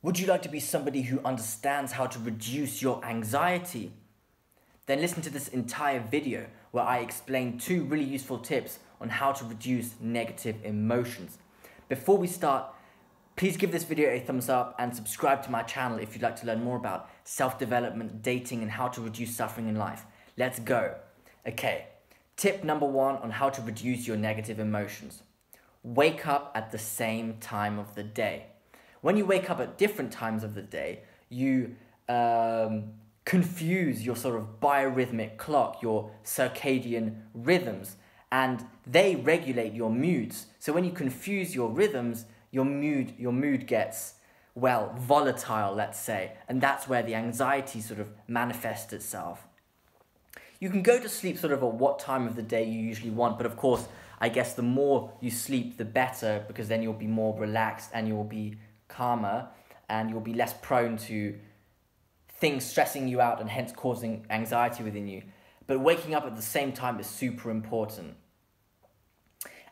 Would you like to be somebody who understands how to reduce your anxiety? Then listen to this entire video where I explain 2 really useful tips on how to reduce negative emotions. Before we start, please give this video a thumbs up and subscribe to my channel if you'd like to learn more about self-development, dating, and how to reduce suffering in life. Let's go. Okay, tip number 1 on how to reduce your negative emotions. Wake up at the same time of the day. When you wake up at different times of the day, you confuse your sort of biorhythmic clock, your circadian rhythms, and they regulate your moods. So when you confuse your rhythms, your mood gets, well, volatile, let's say, and that's where the anxiety sort of manifests itself. You can go to sleep sort of at what time of the day you usually want, but of course, I guess the more you sleep, the better, because then you'll be more relaxed and you'll be calmer and you'll be less prone to things stressing you out and hence causing anxiety within you. But waking up at the same time is super important.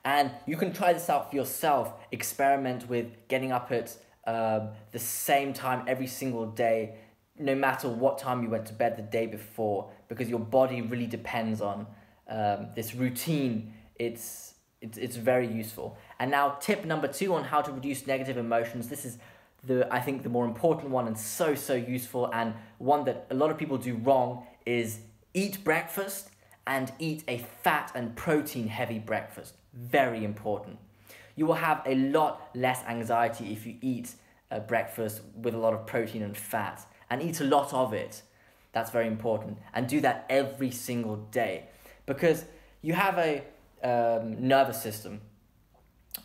And you can try this out for yourself. Experiment with getting up at the same time every single day, no matter what time you went to bed the day before, because your body really depends on this routine. It's very useful. And now tip number 2 on how to reduce negative emotions. This is I think the more important one and so useful, and one that a lot of people do wrong, is eat breakfast and eat a fat and protein heavy breakfast. Very important. You will have a lot less anxiety if you eat a breakfast with a lot of protein and fat, and eat a lot of it. That's very important. And do that every single day, because you have a nervous system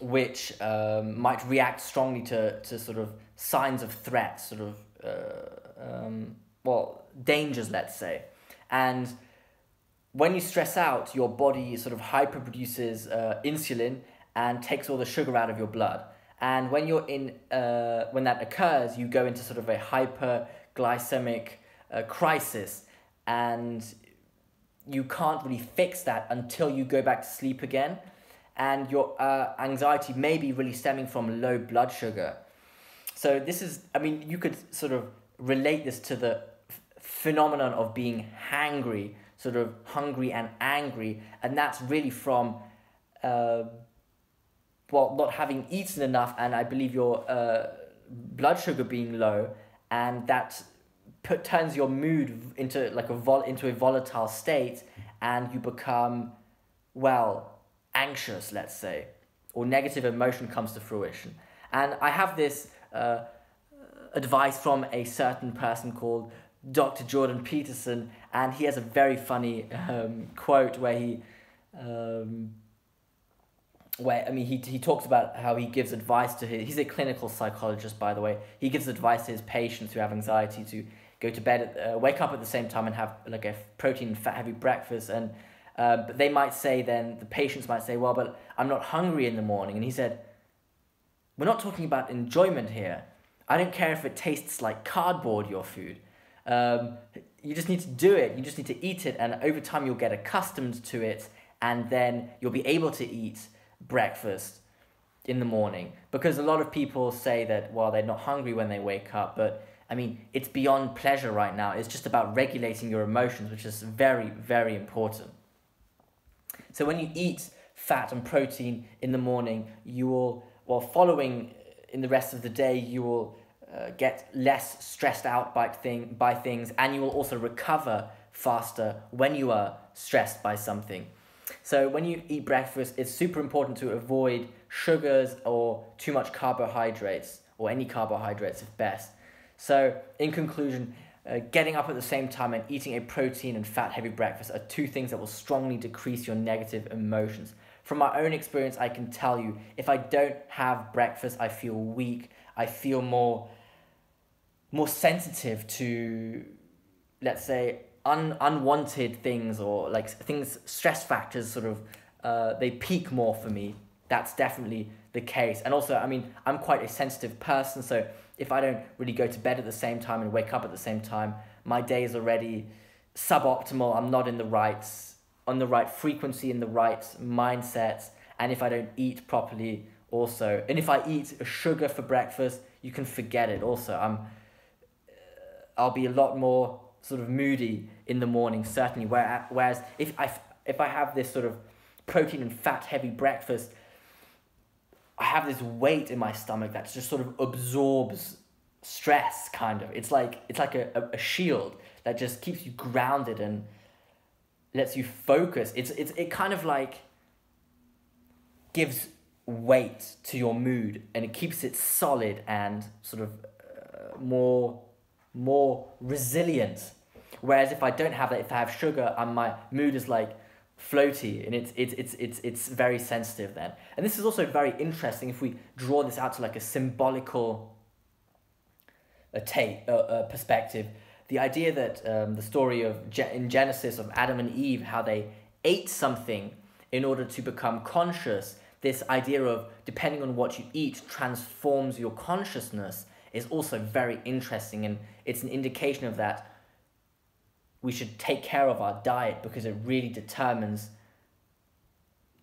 which might react strongly to sort of signs of threat, sort of, dangers, let's say. And when you stress out, your body sort of hyperproduces insulin and takes all the sugar out of your blood. And when you're when that occurs, you go into sort of a hyperglycemic crisis, and you can't really fix that until you go back to sleep again. And your anxiety may be really stemming from low blood sugar. So this is, I mean, you could sort of relate this to the phenomenon of being hangry, sort of hungry and angry, and that's really from, not having eaten enough, and I believe your blood sugar being low, and that turns your mood into like into a volatile state, and you become, well, anxious, let's say, or negative emotion comes to fruition. And I have this advice from a certain person called Dr. Jordan Peterson, and he has a very funny quote where he talks about how he gives advice to he's a clinical psychologist, by the way. He gives advice to his patients who have anxiety to go to bed, wake up at the same time and have like a protein and fat heavy breakfast, and but they might say, then the patients might say, well, but I'm not hungry in the morning. And he said, we're not talking about enjoyment here. I don't care if it tastes like cardboard, your food. You just need to do it. You just need to eat it. And over time, you'll get accustomed to it. And then you'll be able to eat breakfast in the morning. Because a lot of people say that, well, they're not hungry when they wake up. But I mean, it's beyond pleasure right now. It's just about regulating your emotions, which is very, very important. So when you eat fat and protein in the morning, you will, while following in the rest of the day, you will get less stressed out by things, and you will also recover faster when you are stressed by something. So when you eat breakfast, it's super important to avoid sugars or too much carbohydrates, or any carbohydrates if best. So in conclusion, getting up at the same time and eating a protein and fat heavy breakfast are 2 things that will strongly decrease your negative emotions. From my own experience, I can tell you, if I don't have breakfast, I feel weak. I feel more sensitive to, let's say, unwanted things, or like things, stress factors sort of, they peak more for me. That's definitely the case. And also, I mean, I'm quite a sensitive person, so if I don't really go to bed at the same time and wake up at the same time, my day is already suboptimal. I'm not on the right frequency, in the right mindset. And if I don't eat properly also, and if I eat sugar for breakfast, you can forget it also. I'll be a lot more sort of moody in the morning, certainly, whereas if I have this sort of protein and fat heavy breakfast, I have this weight in my stomach that just sort of absorbs stress, kind of. It's like a shield that just keeps you grounded and lets you focus. It kind of like gives weight to your mood, and it keeps it solid and sort of more resilient. Whereas if I don't have that, if I have sugar, my mood is like floaty, and it's very sensitive then. And this is also very interesting if we draw this out to like a symbolical perspective. The idea that the story of in Genesis of Adam and Eve, how they ate something in order to become conscious. This idea of depending on what you eat transforms your consciousness is also very interesting, and it's an indication of that we should take care of our diet, because it really determines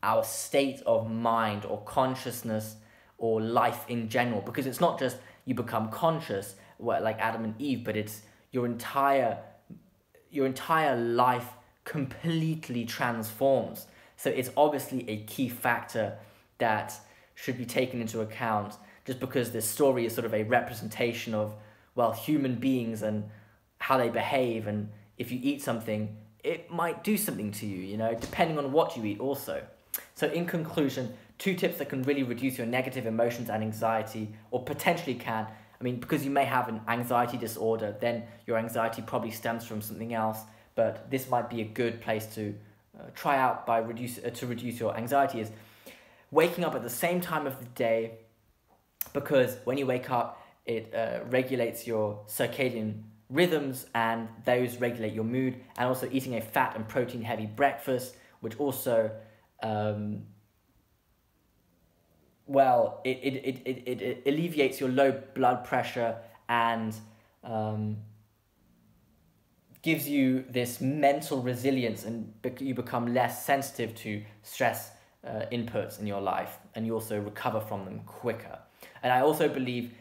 our state of mind or consciousness or life in general. Because it's not just you become conscious like Adam and Eve, but it's your entire life completely transforms. So it's obviously a key factor that should be taken into account, just because this story is sort of a representation of, well, human beings and how they behave, and if you eat something, it might do something to you, you know, depending on what you eat also. So in conclusion, 2 tips that can really reduce your negative emotions and anxiety, or potentially can. I mean, because you may have an anxiety disorder, then your anxiety probably stems from something else, but this might be a good place to try out to reduce your anxiety, is waking up at the same time of the day, because when you wake up, it regulates your circadian rhythms, and those regulate your mood. And also eating a fat and protein heavy breakfast, which also it alleviates your low blood pressure and gives you this mental resilience, and you become less sensitive to stress inputs in your life, and you also recover from them quicker. And I also believe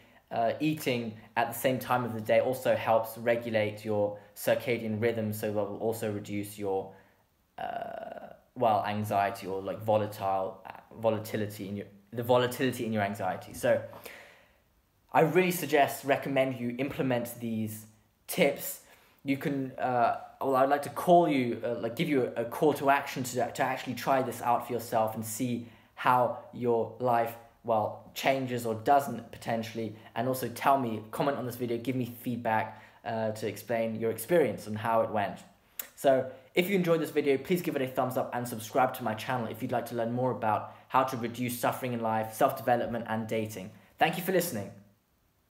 eating at the same time of the day also helps regulate your circadian rhythm, so that will also reduce your anxiety, or like volatility in your anxiety. So I really recommend you implement these tips. You can I'd like to give you a call to action to actually try this out for yourself and see how your life changes or doesn't potentially, and also comment on this video, give me feedback to explain your experience and how it went. So if you enjoyed this video, please give it a thumbs up and subscribe to my channel if you'd like to learn more about how to reduce suffering in life, self-development and dating. Thank you for listening.